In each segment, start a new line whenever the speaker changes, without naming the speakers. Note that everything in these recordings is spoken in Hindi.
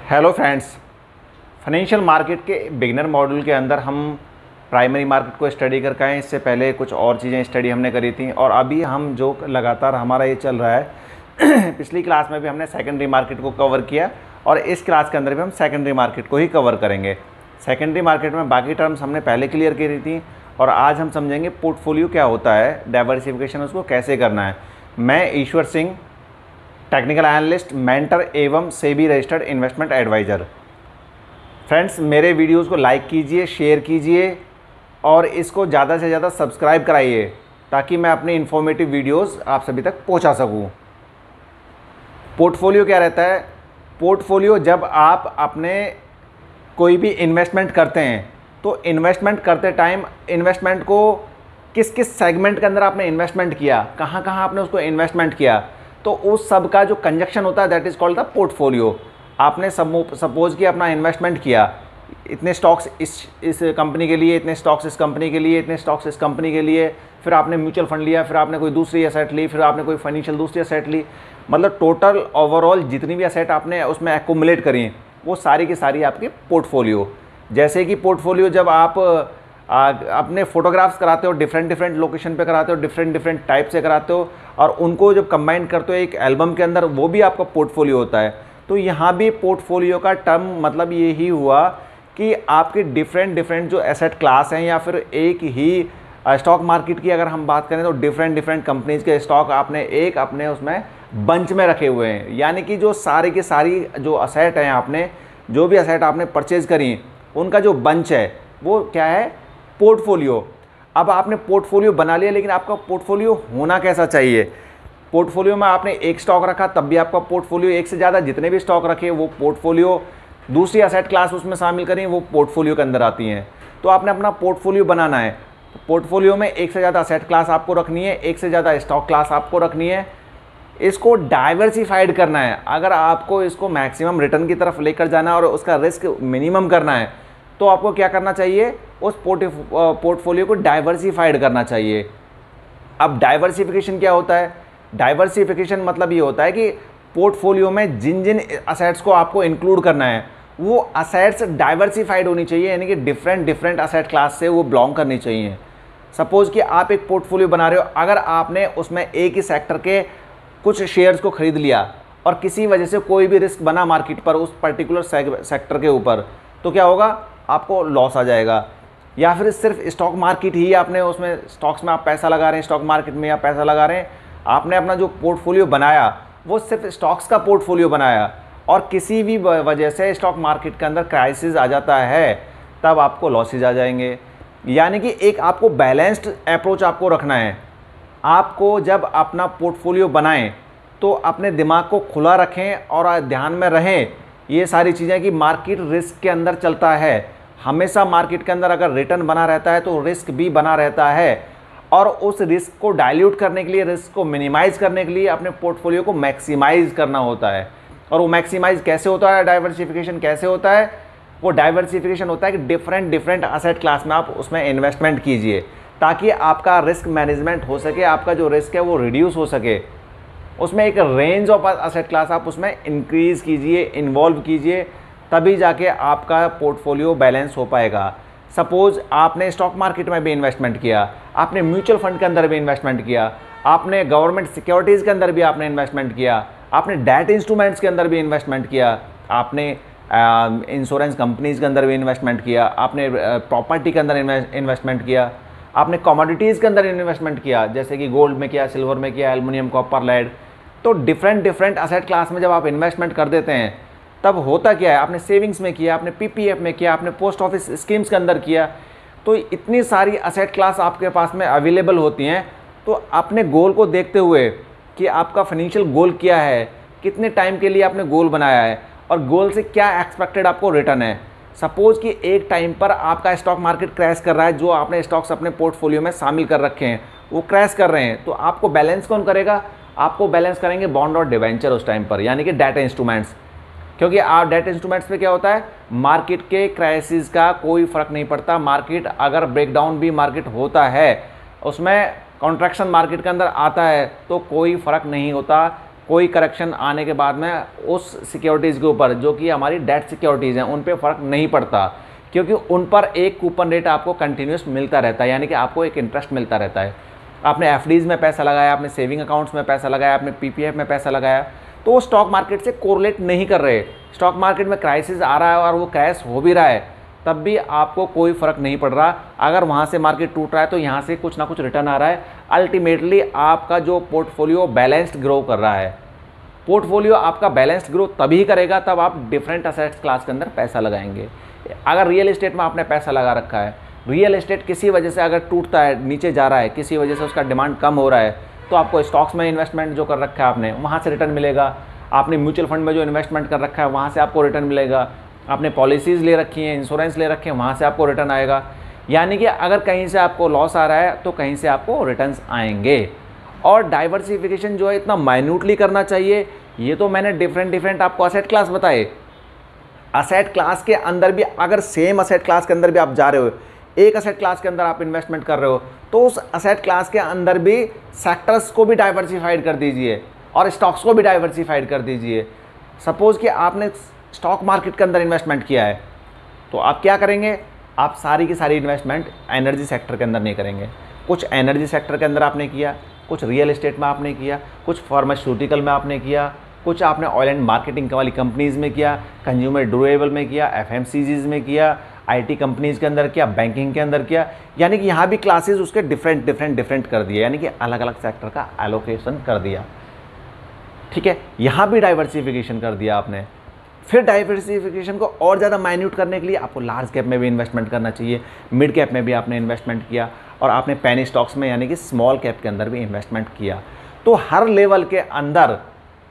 हेलो फ्रेंड्स, फाइनेंशियल मार्केट के बिगिनर मॉड्यूल के अंदर हम प्राइमरी मार्केट को स्टडी करके आए। इससे पहले कुछ और चीज़ें स्टडी हमने करी थी और अभी हम जो लगातार हमारा ये चल रहा है पिछली क्लास में भी हमने सेकेंडरी मार्केट को कवर किया और इस क्लास के अंदर भी हम सेकेंडरी मार्केट को ही कवर करेंगे। सेकेंडरी मार्केट में बाकी टर्म्स हमने पहले क्लियर करी थी और आज हम समझेंगे पोर्टफोलियो क्या होता है, डाइवर्सिफिकेशन उसको कैसे करना है। मैं Ishwar Singh, technical analyst, mentor एवं SEBI registered investment adviser. Friends, मेरे वीडियोस को लाइक कीजिए, शेयर कीजिए और इसको ज़्यादा से ज़्यादा सब्सक्राइब कराइए ताकि मैं अपनी इन्फॉर्मेटिव वीडियोस आप सभी तक पहुंचा सकूं। पोर्टफोलियो क्या रहता है? पोर्टफोलियो जब आप अपने कोई भी इन्वेस्टमेंट करते हैं तो इन्वेस्टमेंट करते टाइम इन्वेस्टमेंट को किस किस सेगमेंट के अंदर आपने इन्वेस्टमेंट किया, कहाँ कहाँ आपने उसको इन्वेस्टमेंट किया, तो उस सब का जो कंजक्शन होता है that is called the portfolio. आपने सपोज कि अपना इन्वेस्टमेंट किया, इतने स्टॉक्स इस कंपनी के लिए, इतने स्टॉक्स इस कंपनी के लिए, इतने स्टॉक्स इस कंपनी के लिए, फिर आपने म्यूचुअल फंड लिया, फिर आपने कोई दूसरी एसेट ली, फिर आपने कोई फाइनेंशियल दूसरी एसेट ली, मतलब टोटल ओवरऑल जितनी भी एसेट आपने उसमें एक्यूमुलेट करी वो सारी की सारी आपकी पोर्टफोलियो। जैसे कि पोर्टफोलियो जब आप अपने फोटोग्राफ्स कराते हो, डिफरेंट लोकेशन पे कराते हो, डिफरेंट टाइप से कराते हो और उनको जब कंबाइन करते हो एक एल्बम के अंदर, वो भी आपका पोर्टफोलियो होता है। तो यहाँ भी पोर्टफोलियो का टर्म मतलब ये ही हुआ कि आपके डिफरेंट जो एसेट क्लास हैं या फिर एक ही स्टॉक मार्केट की अगर हम बात करें तो डिफरेंट कंपनीज़ के स्टॉक आपने एक अपने उसमें बंच में रखे हुए हैं। यानी कि जो सारी की सारी जो असेट हैं, आपने जो भी असेट आपने परचेज़ करी उनका जो बंच है वो क्या है? पोर्टफोलियो। अब आपने पोर्टफोलियो बना लिया, लेकिन आपका पोर्टफोलियो होना कैसा चाहिए? पोर्टफोलियो में आपने एक स्टॉक रखा तब भी आपका पोर्टफोलियो, एक से ज़्यादा जितने भी स्टॉक रखे वो पोर्टफोलियो, दूसरी असेट क्लास उसमें शामिल करें वो पोर्टफोलियो के अंदर आती हैं। तो आपने अपना पोर्टफोलियो बनाना है। पोर्टफोलियो में एक से ज़्यादा असेट क्लास आपको रखनी है, एक से ज़्यादा स्टॉक क्लास आपको रखनी है, इसको डाइवर्सिफाइड करना है। अगर आपको इसको मैक्सिमम रिटर्न की तरफ लेकर जाना है और उसका रिस्क मिनिमम करना है तो आपको क्या करना चाहिए? उस पोर्टफोलियो को डाइवर्सिफाइड करना चाहिए। अब डाइवर्सिफिकेशन क्या होता है? डाइवर्सिफिकेशन मतलब ये होता है कि पोर्टफोलियो में जिन जिन असेट्स को आपको इंक्लूड करना है वो असेट्स डाइवर्सिफाइड होनी चाहिए, यानी कि डिफरेंट असेट क्लास से वो बिलोंग करनी चाहिए। सपोज कि आप एक पोर्टफोलियो बना रहे हो, अगर आपने उसमें एक ही सेक्टर के कुछ शेयर्स को खरीद लिया और किसी वजह से कोई भी रिस्क बना मार्केट पर उस पर्टिकुलर सेक्टर के ऊपर, तो क्या होगा? आपको लॉस आ जाएगा। या फिर सिर्फ स्टॉक मार्केट ही आपने उसमें, स्टॉक्स में आप पैसा लगा रहे हैं, स्टॉक मार्केट में आप पैसा लगा रहे हैं, आपने अपना जो पोर्टफोलियो बनाया वो सिर्फ स्टॉक्स का पोर्टफोलियो बनाया और किसी भी वजह से स्टॉक मार्केट के अंदर क्राइसिस आ जाता है तब आपको लॉसेज आ जाएंगे। यानी कि एक आपको बैलेंस्ड अप्रोच आपको रखना है। आपको जब अपना पोर्टफोलियो बनाएं तो अपने दिमाग को खुला रखें और ध्यान में रहें ये सारी चीज़ें कि मार्केट रिस्क के अंदर चलता है। हमेशा मार्केट के अंदर अगर रिटर्न बना रहता है तो रिस्क भी बना रहता है और उस रिस्क को डाइल्यूट करने के लिए, रिस्क को मिनिमाइज़ करने के लिए अपने पोर्टफोलियो को मैक्सिमाइज़ करना होता है। और वो मैक्सिमाइज़ कैसे होता है? डाइवर्सिफिकेशन कैसे होता है? वो डाइवर्सिफिकेशन होता है कि डिफरेंट असेट क्लास में आप उसमें इन्वेस्टमेंट कीजिए ताकि आपका रिस्क मैनेजमेंट हो सके, आपका जो रिस्क है वो रिड्यूस हो सके। उसमें एक रेंज ऑफ असेट क्लास आप उसमें इंक्रीज़ कीजिए, इन्वॉल्व कीजिए, तभी जाके आपका पोर्टफोलियो बैलेंस हो पाएगा। सपोज़ आपने स्टॉक मार्केट में भी इन्वेस्टमेंट किया, आपने म्यूचुअल फंड के अंदर भी इन्वेस्टमेंट किया, आपने गवर्नमेंट सिक्योरिटीज़ के अंदर भी आपने इन्वेस्टमेंट किया, आपने डेट इंस्ट्रूमेंट्स के अंदर भी इन्वेस्टमेंट किया, आपने इंश्योरेंस कंपनीज़ के अंदर भी इन्वेस्टमेंट किया, आपने प्रॉपर्टी के अंदर इन्वेस्टमेंट किया, आपने कमोडिटीज़ के अंदर इन्वेस्टमेंट किया जैसे कि गोल्ड में किया, सिल्वर में किया, एल्युमिनियम, कॉपर, लेड। तो डिफरेंट असेट क्लास में जब आप इन्वेस्टमेंट कर देते हैं तब होता क्या है? आपने सेविंग्स में किया, आपने पीपीएफ में किया, आपने पोस्ट ऑफिस स्कीम्स के अंदर किया, तो इतनी सारी असेट क्लास आपके पास में अवेलेबल होती हैं। तो अपने गोल को देखते हुए कि आपका फाइनेंशियल गोल क्या है, कितने टाइम के लिए आपने गोल बनाया है और गोल से क्या एक्सपेक्टेड आपको रिटर्न है। सपोज़ कि एक टाइम पर आपका स्टॉक मार्केट क्रैश कर रहा है, जो आपने स्टॉक्स अपने पोर्टफोलियो में शामिल कर रखे हैं वो क्रैश कर रहे हैं, तो आपको बैलेंस कौन करेगा? आपको बैलेंस करेंगे बॉन्ड और डिवेंचर उस टाइम पर, यानी कि डेट इंस्ट्रूमेंट्स। क्योंकि आप डेट इंस्ट्रूमेंट्स में क्या होता है? मार्केट के क्राइसिस का कोई फ़र्क नहीं पड़ता। मार्केट अगर ब्रेकडाउन भी मार्केट होता है, उसमें कॉन्ट्रैक्शन मार्केट के अंदर आता है तो कोई फ़र्क नहीं होता कोई करेक्शन आने के बाद में उस सिक्योरिटीज़ के ऊपर जो कि हमारी डेट सिक्योरिटीज़ हैं उन पे फ़र्क नहीं पड़ता, क्योंकि उन पर एक कूपन रेट आपको कंटिन्यूस मिलता रहता है, यानी कि आपको एक इंटरेस्ट मिलता रहता है। आपने एफडीज़ में पैसा लगाया, आपने सेविंग अकाउंट्स में पैसा लगाया, आपने पीपीएफ में पैसा लगाया, तो वो स्टॉक मार्केट से कोरिलेट नहीं कर रहे। स्टॉक मार्केट में क्राइसिस आ रहा है और वो क्रैश हो भी रहा है, तब भी आपको कोई फ़र्क नहीं पड़ रहा। अगर वहाँ से मार्केट टूट रहा है तो यहाँ से कुछ ना कुछ रिटर्न आ रहा है। अल्टीमेटली आपका जो पोर्टफोलियो बैलेंस्ड ग्रो कर रहा है। पोर्टफोलियो आपका बैलेंस्ड ग्रो तभी करेगा तब आप डिफरेंट असेट्स क्लास के अंदर पैसा लगाएंगे। अगर रियल एस्टेट में आपने पैसा लगा रखा है, रियल एस्टेट किसी वजह से अगर टूटता है, नीचे जा रहा है, किसी वजह से उसका डिमांड कम हो रहा है, तो आपको स्टॉक्स में इन्वेस्टमेंट जो कर रखा है आपने, वहाँ से रिटर्न मिलेगा। आपने म्यूचुअल फंड में जो इन्वेस्टमेंट कर रखा है वहाँ से आपको रिटर्न मिलेगा। आपने पॉलिसीज़ ले रखी हैं, इंश्योरेंस ले रखे हैं, वहाँ से आपको रिटर्न आएगा। यानी कि अगर कहीं से आपको लॉस आ रहा है तो कहीं से आपको रिटर्न्स आएंगे। और डाइवर्सिफिकेशन जो है इतना माइन्यूटली करना चाहिए। ये तो मैंने डिफरेंट आपको असेट क्लास बताए। असेट क्लास के अंदर भी अगर सेम असेट क्लास के अंदर भी आप जा रहे हो, एक असेट क्लास के अंदर आप इन्वेस्टमेंट कर रहे हो, तो उस असेट क्लास के अंदर भी सेक्टर्स को भी डाइवर्सिफाइड कर दीजिए और स्टॉक्स को भी डाइवर्सिफाइड कर दीजिए। सपोज़ कि आपने स्टॉक मार्केट के अंदर इन्वेस्टमेंट किया है, तो आप क्या करेंगे, आप सारी की सारी इन्वेस्टमेंट एनर्जी सेक्टर के अंदर नहीं करेंगे। कुछ एनर्जी सेक्टर के अंदर आपने किया, कुछ रियल एस्टेट में आपने किया, कुछ फार्मास्यूटिकल में आपने किया, कुछ आपने ऑयल एंड मार्केटिंग वाली कंपनीज़ में किया, कंज्यूमर ड्यूरेबल में किया, एफएमसीजीज़ में किया, आईटी कंपनीज़ के अंदर किया, बैंकिंग के अंदर किया। यानी कि यहाँ भी क्लासेस उसके डिफरेंट कर दिए, यानी कि अलग अलग सेक्टर का एलोकेशन कर दिया। ठीक है, यहाँ भी डाइवर्सिफिकेशन कर दिया आपने। फिर डाइवर्सिफिकेशन को और ज़्यादा माइन्यूट करने के लिए आपको लार्ज कैप में भी इन्वेस्टमेंट करना चाहिए, मिड कैप में भी आपने इन्वेस्टमेंट किया, और आपने पेनी स्टॉक्स में यानी कि स्मॉल कैप के अंदर भी इन्वेस्टमेंट किया। तो हर लेवल के अंदर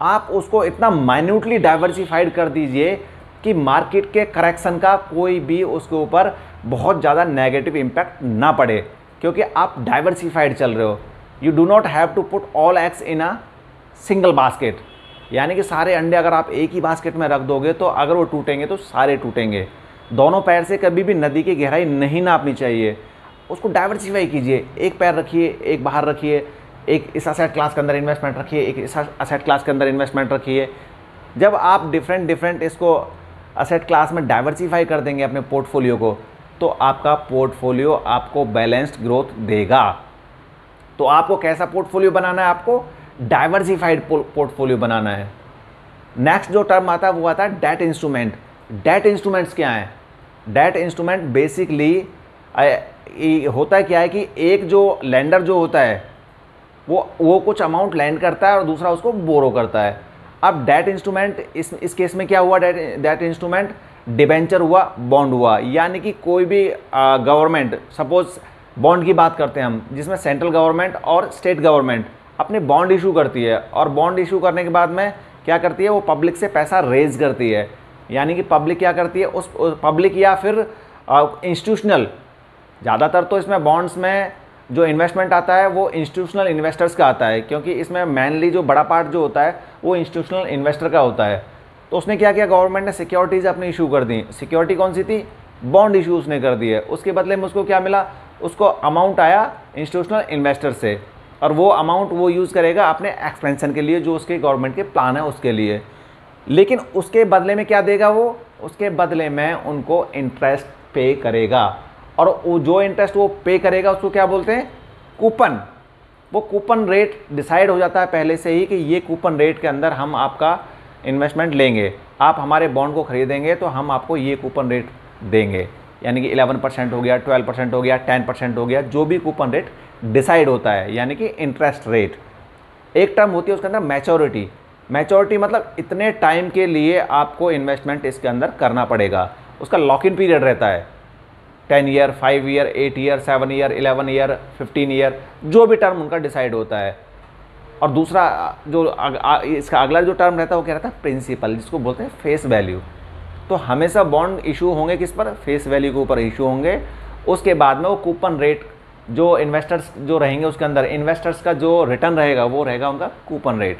आप उसको इतना माइन्यूटली डाइवर्सिफाइड कर दीजिए कि मार्केट के करेक्शन का कोई भी उसके ऊपर बहुत ज़्यादा नेगेटिव इम्पैक्ट ना पड़े, क्योंकि आप डाइवर्सिफाइड चल रहे हो। You do not have to put all eggs in a single basket, यानी कि सारे अंडे अगर आप एक ही बास्केट में रख दोगे तो अगर वो टूटेंगे तो सारे टूटेंगे। दोनों पैर से कभी भी नदी की गहराई नहीं नापनी चाहिए, उसको डाइवर्सिफाई कीजिए। एक पैर रखिए, एक बाहर रखिए, एक इस असेट क्लास के अंदर इन्वेस्टमेंट रखिए, एक इस असेट क्लास के अंदर इन्वेस्टमेंट रखिए। जब आप डिफरेंट इसको असेट क्लास में डाइवर्सिफाई कर देंगे अपने पोर्टफोलियो को, तो आपका पोर्टफोलियो आपको बैलेंस्ड ग्रोथ देगा। तो आपको कैसा पोर्टफोलियो बनाना है, आपको डाइवर्सिफाइड पोर्टफोलियो बनाना है। नेक्स्ट जो टर्म आता है वो आता है डेट इंस्ट्रूमेंट। डेट इंस्ट्रूमेंट्स क्या हैं? डेट इंस्ट्रूमेंट बेसिकली होता है क्या है कि एक जो लेंडर जो होता है वो कुछ अमाउंट लैंड करता है और दूसरा उसको बोरो करता है। अब डेट इंस्ट्रूमेंट इस केस में क्या हुआ, डेट इंस्ट्रूमेंट डिबेंचर हुआ, बॉन्ड हुआ। यानी कि कोई भी गवर्नमेंट, सपोज बॉन्ड की बात करते हैं हम, जिसमें सेंट्रल गवर्नमेंट और स्टेट गवर्नमेंट अपने बॉन्ड इशू करती है, और बॉन्ड इशू करने के बाद में क्या करती है, वो पब्लिक से पैसा रेज करती है। यानी कि पब्लिक क्या करती है, उस पब्लिक या फिर इंस्टीट्यूशनल, ज़्यादातर तो इसमें बॉन्ड्स में जो इन्वेस्टमेंट आता है वो इंस्टीट्यूशनल इन्वेस्टर्स का आता है, क्योंकि इसमें मेनली जो बड़ा पार्ट जो होता है वो इंस्टीट्यूशनल इन्वेस्टर का होता है। तो उसने क्या किया, गवर्नमेंट ने सिक्योरिटीज़ अपनी इशू कर दी। सिक्योरिटी कौन सी थी? बॉन्ड इशू उसने कर दी है। उसके बदले में उसको क्या मिला, उसको अमाउंट आया इंस्टीट्यूशनल इन्वेस्टर से, और वो अमाउंट वो यूज़ करेगा अपने एक्सपेंशन के लिए, जो उसके गवर्नमेंट के प्लान है उसके लिए। लेकिन उसके बदले में क्या देगा वो, उसके बदले में उनको इंटरेस्ट पे करेगा, और वो जो इंटरेस्ट वो पे करेगा उसको क्या बोलते हैं, कूपन। वो कूपन रेट डिसाइड हो जाता है पहले से ही कि ये कूपन रेट के अंदर हम आपका इन्वेस्टमेंट लेंगे, आप हमारे बॉन्ड को खरीदेंगे तो हम आपको ये कूपन रेट देंगे। यानी कि 11% हो गया, 12% हो गया, 10% हो गया, जो भी कूपन रेट डिसाइड होता है, यानी कि इंटरेस्ट रेट। एक टर्म होती है उसके अंदर मैच्योरिटी। मैच्योरिटी मतलब इतने टाइम के लिए आपको इन्वेस्टमेंट इसके अंदर करना पड़ेगा। उसका लॉक इन पीरियड रहता है 10 year, 5 year, 8 year, 7 year, 11 year, 15 year, जो भी टर्म उनका डिसाइड होता है। और दूसरा जो इसका अगला जो टर्म रहता है वो क्या रहता है, प्रिंसिपल, जिसको बोलते हैं फेस वैल्यू। तो हमेशा बॉन्ड इशू होंगे किस पर, फेस वैल्यू के ऊपर इशू होंगे। उसके बाद में वो कूपन रेट जो इन्वेस्टर्स जो रहेंगे उसके अंदर, इन्वेस्टर्स का जो रिटर्न रहेगा वो रहेगा उनका कूपन रेट।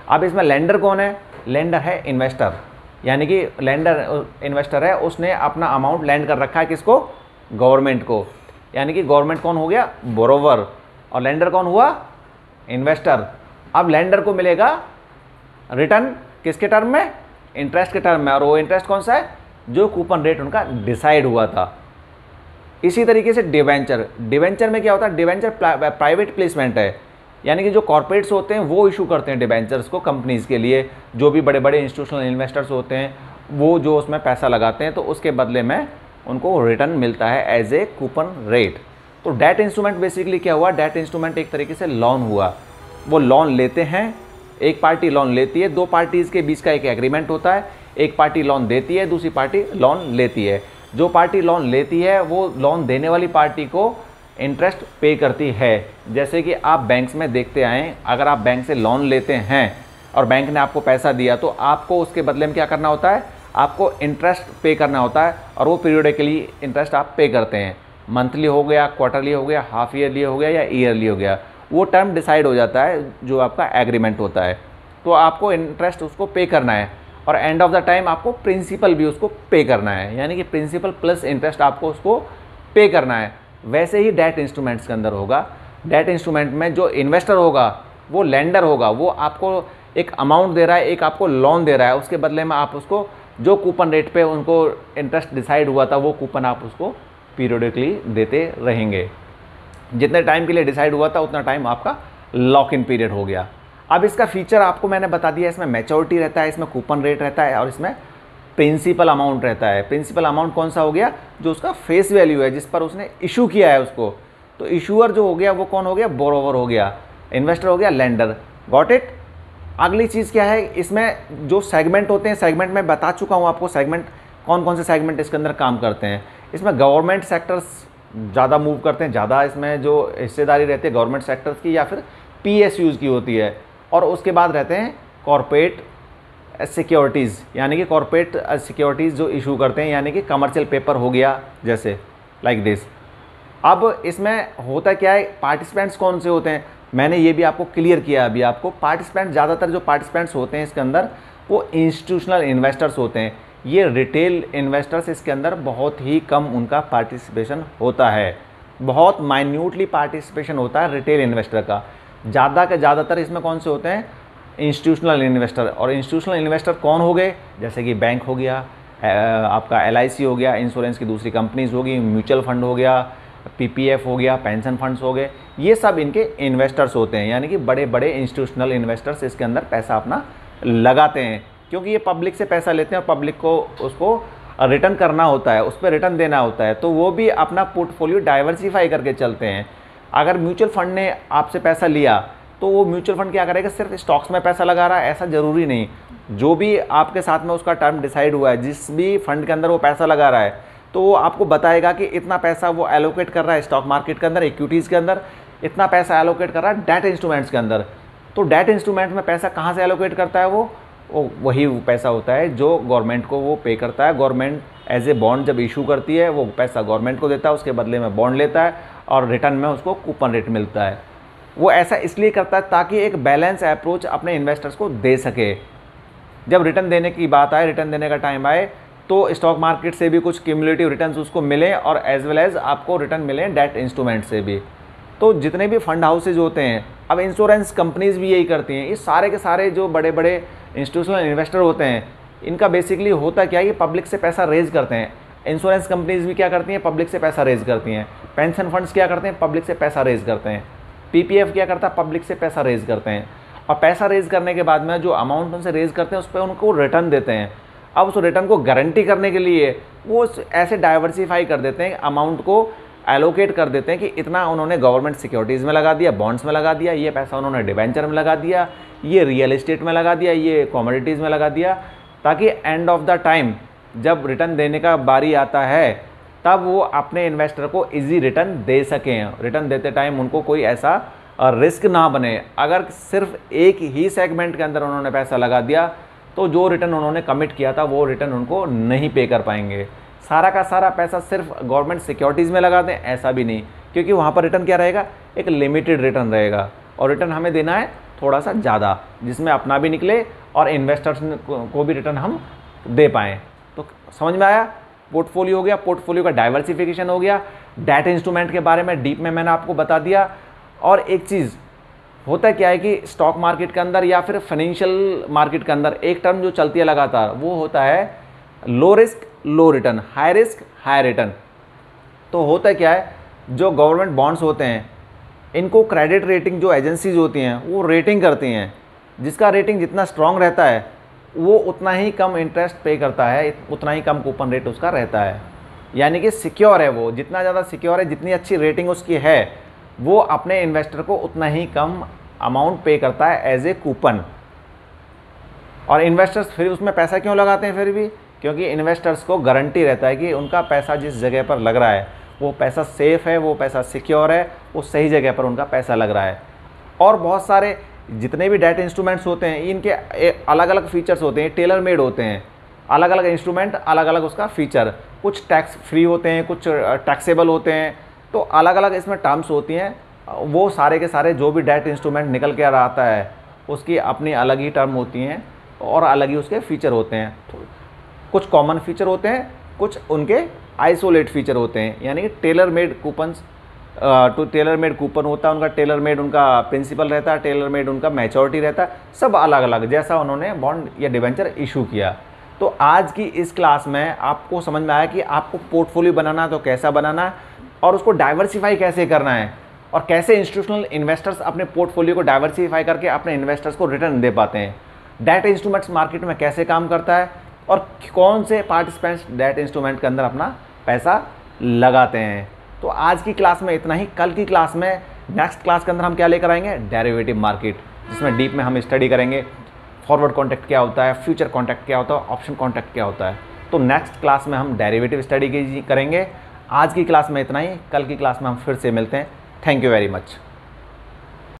अब इसमें लेंडर कौन है? लेंडर है इन्वेस्टर, यानी कि लेंडर इन्वेस्टर है, उसने अपना अमाउंट लैंड कर रखा है किसको, गवर्नमेंट को। यानी कि गवर्नमेंट कौन हो गया, बोरोवर, और लेंडर कौन हुआ, इन्वेस्टर। अब लेंडर को मिलेगा रिटर्न किसके टर्म में, इंटरेस्ट के टर्म में, और वो इंटरेस्ट कौन सा है, जो कूपन रेट उनका डिसाइड हुआ था। इसी तरीके से डिवेंचर, डिवेंचर में क्या होता है, डिवेंचर प्राइवेट प्लेसमेंट है, यानी कि जो कॉर्पोरेट्स होते हैं वो इशू करते हैं डिवेंचर्स को कंपनीज़ के लिए, जो भी बड़े बड़े इंस्टीट्यूशनल इन्वेस्टर्स होते हैं वो जो उसमें पैसा लगाते हैं, तो उसके बदले में उनको रिटर्न मिलता है एज ए कूपन रेट। तो डेट इंस्ट्रूमेंट बेसिकली क्या हुआ, डेट इंस्ट्रूमेंट एक तरीके से लोन हुआ। वो लोन लेते हैं, एक पार्टी लोन लेती है, दो पार्टीज़ के बीच का एक एग्रीमेंट होता है, एक पार्टी लोन देती है, दूसरी पार्टी लोन लेती है। जो पार्टी लोन लेती है वो लोन देने वाली पार्टी को इंटरेस्ट पे करती है। जैसे कि आप बैंक्स में देखते आए, अगर आप बैंक से लोन लेते हैं और बैंक ने आपको पैसा दिया तो आपको उसके बदले में क्या करना होता है, आपको इंटरेस्ट पे करना होता है, और वो पीरियडिकली इंटरेस्ट आप पे करते हैं। मंथली हो गया, क्वार्टरली हो गया, हाफ ईयरली हो गया या ईयरली हो गया, वो टर्म डिसाइड हो जाता है जो आपका एग्रीमेंट होता है। तो आपको इंटरेस्ट उसको पे करना है, और एंड ऑफ द टाइम आपको प्रिंसिपल भी उसको पे करना है, यानी कि प्रिंसिपल प्लस इंटरेस्ट आपको उसको पे करना है। वैसे ही डेट इंस्ट्रूमेंट्स के अंदर होगा। डेट इंस्ट्रूमेंट में जो इन्वेस्टर होगा वो लेंडर होगा, वो आपको एक अमाउंट दे रहा है, एक आपको लोन दे रहा है, उसके बदले में आप उसको जो कूपन रेट पे उनको इंटरेस्ट डिसाइड हुआ था वो कूपन आप उसको पीरियडिकली देते रहेंगे। जितने टाइम के लिए डिसाइड हुआ था उतना टाइम आपका लॉक इन पीरियड हो गया। अब इसका फीचर आपको मैंने बता दिया, इसमें मैच्योरिटी रहता है, इसमें कूपन रेट रहता है, और इसमें प्रिंसिपल अमाउंट रहता है। प्रिंसिपल अमाउंट कौन सा हो गया, जो उसका फेस वैल्यू है, जिस पर उसने इशू किया है उसको। तो इशूअर जो हो गया वो कौन हो गया, बोरोवर हो गया, इन्वेस्टर हो गया लेंडर। Got it. अगली चीज़ क्या है, इसमें जो सेगमेंट होते हैं, सेगमेंट में बता चुका हूँ आपको, सेगमेंट कौन कौन से सेगमेंट इसके अंदर काम करते हैं। इसमें गवर्नमेंट सेक्टर्स ज़्यादा मूव करते हैं, ज़्यादा इसमें जो हिस्सेदारी रहती है गवर्नमेंट सेक्टर्स की या फिर PSUs की होती है। और उसके बाद रहते हैं कॉर्पोरेट सिक्योरिटीज़, यानी कि कॉर्पोरेट सिक्योरिटीज़ जो इशू करते हैं, यानी कि कमर्शियल पेपर हो गया जैसे लाइक दिस। अब इसमें होता क्या है, पार्टिसिपेंट्स कौन से होते हैं, मैंने ये भी आपको क्लियर किया अभी आपको। पार्टिसिपेंट ज़्यादातर जो पार्टिसिपेंट्स होते हैं इसके अंदर वो इंस्टीट्यूशनल इन्वेस्टर्स होते हैं। ये रिटेल इन्वेस्टर्स इसके अंदर बहुत ही कम उनका पार्टिसिपेशन होता है, बहुत माइन्यूटली पार्टिसिपेशन होता है रिटेल इन्वेस्टर का। ज़्यादा के ज़्यादातर इसमें कौन से होते हैं, इंस्टीट्यूशनल इन्वेस्टर। और इंस्टीट्यूशनल इन्वेस्टर कौन हो गए, जैसे कि बैंक हो गया, आपका LIC हो गया, इंश्योरेंस की दूसरी कंपनीज होगी, म्यूचुअल फंड हो गया, PPF हो गया, पेंशन फंड्स हो गए, ये सब इनके इन्वेस्टर्स होते हैं। यानी कि बड़े बड़े इंस्टीट्यूशनल इन्वेस्टर्स इसके अंदर पैसा अपना लगाते हैं, क्योंकि ये पब्लिक से पैसा लेते हैं और पब्लिक को उसको रिटर्न करना होता है, उस पर रिटर्न देना होता है। तो वो भी अपना पोर्टफोलियो डाइवर्सिफाई करके चलते हैं। अगर म्यूचुअल फंड ने आपसे पैसा लिया तो वो म्यूचुअल फंड क्या करेगा, सिर्फ स्टॉक्स में पैसा लगा रहा है ऐसा ज़रूरी नहीं। जो भी आपके साथ में उसका टर्म डिसाइड हुआ है, जिस भी फंड के अंदर वो पैसा लगा रहा है, तो वो आपको बताएगा कि इतना पैसा वो एलोकेट कर रहा है स्टॉक मार्केट के अंदर, इक्विटीज़ के अंदर, इतना पैसा एलोकेट कर रहा है डेट इंस्ट्रूमेंट्स के अंदर। तो डेट इंस्ट्रूमेंट में पैसा कहाँ से एलोकेट करता है, वो वही पैसा होता है जो गवर्नमेंट को वो पे करता है। गवर्नमेंट एज ए बॉन्ड जब इशू करती है, वो पैसा गवर्नमेंट को देता है, उसके बदले में बॉन्ड लेता है और रिटर्न में उसको कूपन रेट मिलता है। वो ऐसा इसलिए करता है ताकि एक बैलेंस अप्रोच अपने इन्वेस्टर्स को दे सके। जब रिटर्न देने की बात आए, रिटर्न देने का टाइम आए, तो स्टॉक मार्केट से भी कुछ क्यूमुलेटिव रिटर्न्स उसको मिले और एज वेल एज आपको रिटर्न मिले डेट इंस्ट्रूमेंट से भी। तो जितने भी फंड हाउसेज होते हैं, अब इंश्योरेंस कंपनीज भी यही करती हैं। इस सारे के सारे जो बड़े बड़े इंस्टीट्यूशनल इन्वेस्टर होते हैं, इनका बेसिकली होता क्या है, ये पब्लिक से पैसा रेज करते हैं। इंश्योरेंस कंपनीज भी क्या करती हैं, पब्लिक से पैसा रेज करती हैं। पेंशन फंड्स क्या करते हैं, पब्लिक से पैसा रेज करते हैं। PPF क्या करता है, पब्लिक से पैसा रेज करते हैं। और पैसा रेज करने के बाद में जो अमाउंट उनसे रेज करते हैं उस पर उनको रिटर्न देते हैं। अब उस रिटर्न को गारंटी करने के लिए वो ऐसे डाइवर्सिफाई कर देते हैं, अमाउंट को एलोकेट कर देते हैं कि इतना उन्होंने गवर्नमेंट सिक्योरिटीज़ में लगा दिया, बॉन्ड्स में लगा दिया, ये पैसा उन्होंने डिबेंचर में लगा दिया, ये रियल एस्टेट में लगा दिया, ये कमोडिटीज़ में लगा दिया, ताकि एंड ऑफ द टाइम जब रिटर्न देने का बारी आता है तब वो अपने इन्वेस्टर को इजी रिटर्न दे सकें। रिटर्न देते टाइम उनको कोई ऐसा रिस्क ना बने। अगर सिर्फ एक ही सेगमेंट के अंदर उन्होंने पैसा लगा दिया तो जो रिटर्न उन्होंने कमिट किया था वो रिटर्न उनको नहीं पे कर पाएंगे। सारा का सारा पैसा सिर्फ गवर्नमेंट सिक्योरिटीज़ में लगा दें ऐसा भी नहीं, क्योंकि वहाँ पर रिटर्न क्या रहेगा, एक लिमिटेड रिटर्न रहेगा। और रिटर्न हमें देना है थोड़ा सा ज़्यादा, जिसमें अपना भी निकले और इन्वेस्टर्स को भी रिटर्न हम दे पाएँ। तो समझ में आया, पोर्टफोलियो हो गया, पोर्टफोलियो का डाइवर्सिफिकेशन हो गया, डेट इंस्ट्रूमेंट के बारे में डीप में मैंने आपको बता दिया। और एक चीज़, होता क्या है कि स्टॉक मार्केट के अंदर या फिर फाइनेंशियल मार्केट के अंदर एक टर्म जो चलती है लगातार, वो होता है low risk low return, high risk high return. तो होता क्या है, जो गवर्नमेंट बॉन्ड्स होते हैं इनको क्रेडिट रेटिंग जो एजेंसीज होती हैं वो रेटिंग करती हैं, जिसका रेटिंग जितना स्ट्रांग रहता है वो उतना ही कम इंटरेस्ट पे करता है, उतना ही कम कूपन रेट उसका रहता है। यानी कि सिक्योर है वो, जितना ज़्यादा सिक्योर है, जितनी अच्छी रेटिंग उसकी है, वो अपने इन्वेस्टर को उतना ही कम अमाउंट पे करता है एज ए कूपन। और इन्वेस्टर्स फिर उसमें पैसा क्यों लगाते हैं फिर भी, क्योंकि इन्वेस्टर्स को गारंटी रहता है कि उनका पैसा जिस जगह पर लग रहा है वो पैसा सेफ़ है, वो पैसा सिक्योर है, वो सही जगह पर उनका पैसा लग रहा है। और बहुत सारे जितने भी डेट इंस्ट्रूमेंट्स होते हैं इनके अलग अलग फीचर्स होते हैं, टेलर मेड होते हैं, अलग अलग इंस्ट्रूमेंट अलग अलग उसका फीचर, कुछ टैक्स फ्री होते हैं, कुछ टैक्सेबल होते हैं, तो अलग अलग इसमें टर्म्स होती हैं। वो सारे के सारे जो भी डेट इंस्ट्रूमेंट निकल के आता है उसकी अपनी अलग ही टर्म होती हैं और अलग ही उसके फीचर होते हैं। कुछ कॉमन फीचर होते हैं, कुछ उनके आइसोलेट फीचर होते हैं, यानी कि tailor made coupons to tailor made coupon होता है उनका, टेलर मेड उनका प्रिंसिपल रहता है, टेलर मेड उनका मैच्योरिटी रहता है, सब अलग अलग जैसा उन्होंने बॉन्ड या डिवेंचर इशू किया। तो आज की इस क्लास में आपको समझ में आया कि आपको पोर्टफोलियो बनाना तो कैसा बनाना है और उसको डाइवर्सिफाई कैसे करना है, और कैसे इंस्टीट्यूशनल इन्वेस्टर्स अपने पोर्टफोलियो को डाइवर्सिफाई करके अपने इन्वेस्टर्स को रिटर्न दे पाते हैं, डेट इंस्ट्रूमेंट्स मार्केट में कैसे काम करता है, और कौन से पार्टिसिपेंट्स डेट इंस्ट्रूमेंट के अंदर अपना पैसा लगाते हैं। तो आज की क्लास में इतना ही। कल की क्लास में, नेक्स्ट क्लास के अंदर हम क्या लेकर आएंगे, डेरिवेटिव मार्केट, जिसमें डीप में हम स्टडी करेंगे फॉरवर्ड कॉन्ट्रैक्ट क्या होता है, फ्यूचर कॉन्ट्रैक्ट क्या होता है, ऑप्शन कॉन्ट्रैक्ट क्या होता है। तो नेक्स्ट क्लास में हम डेरिवेटिव स्टडी करेंगे। आज की क्लास में इतना ही, कल की क्लास में हम फिर से मिलते हैं। Thank you very much.